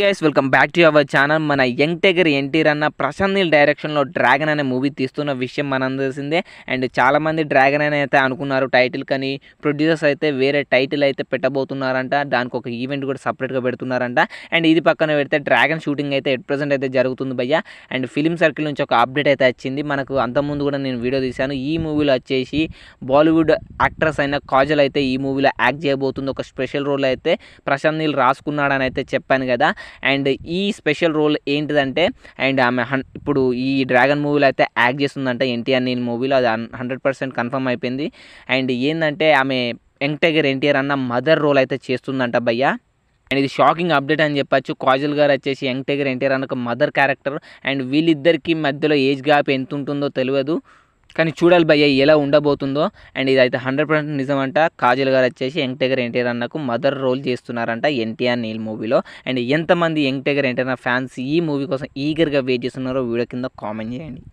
Guys welcome back to our channel. మన young tiger NTR అన్న ప్రశాంత్ నీల్ డైరెక్షన్లో డ్రాగన్ అనే మూవీ తీస్తున్న విషయం మనం తెలిసిందే. అండ్ చాలామంది డ్రాగన్ అని అయితే అనుకున్నారు టైటిల్, కానీ ప్రొడ్యూసర్స్ అయితే వేరే టైటిల్ అయితే పెట్టబోతున్నారంట. దానికి ఒక ఈవెంట్ కూడా సపరేట్గా పెడుతున్నారంట. అండ్ ఇది పక్కన పెడితే డ్రాగన్ షూటింగ్ అయితే ఎట్ ప్రజెంట్ అయితే జరుగుతుంది భయ్య. అండ్ ఫిలిం సర్కిల్ నుంచి ఒక అప్డేట్ అయితే వచ్చింది మనకు. అంతకుముందు కూడా నేను వీడియో తీశాను. ఈ మూవీలో వచ్చేసి బాలీవుడ్ యాక్ట్రెస్ అయిన కాజల్ అయితే ఈ మూవీలో యాక్ట్ చేయబోతుంది. ఒక స్పెషల్ రోల్ అయితే ప్రశాంత్ నీల్ రాసుకున్నాడని అయితే చెప్పాను కదా. అండ్ ఈ స్పెషల్ రోల్ ఏంటిదంటే, అండ్ ఆమె ఇప్పుడు ఈ డ్రాగన్ మూవీలో అయితే యాక్ట్ చేస్తుందంటే ఎన్టీఆర్ నీల్ మూవీలో, అది 100% కన్ఫర్మ్ అయిపోయింది. అండ్ ఏంటంటే ఆమె యంగ్ టైగర్ ఎన్టీఆర్ అన్న మదర్ రోల్ అయితే చేస్తుందంట భయ్య. అండ్ ఇది షాకింగ్ అప్డేట్ అని చెప్పచ్చు. కాజల్ గారు వచ్చేసి యంగ్ టైగర్ ఎన్టీఆర్ అన్న ఒక మదర్ క్యారెక్టర్. అండ్ వీళ్ళిద్దరికి మధ్యలో ఏజ్ గ్యాప్ ఎంత ఉంటుందో తెలియదు, కానీ చూడాలి భయ్య ఎలా ఉండబోతుందో. అండ్ ఇదైతే 100% నిజం అంట. కాజల్ గారు వచ్చేసి యంగ్ టైగర్ ఎన్టీఆర్ అన్నకు మదర్ రోల్ చేస్తున్నారంట ఎన్టీఆర్ నీల్ మూవీలో. అండ్ ఎంతమంది యంగ్ టైగర్ ఎన్టీఆర్ ఫ్యాన్స్ ఈ మూవీ కోసం ఈగర్గా వెయిట్ చేస్తున్నారో వీడియో కింద కామెంట్ చేయండి.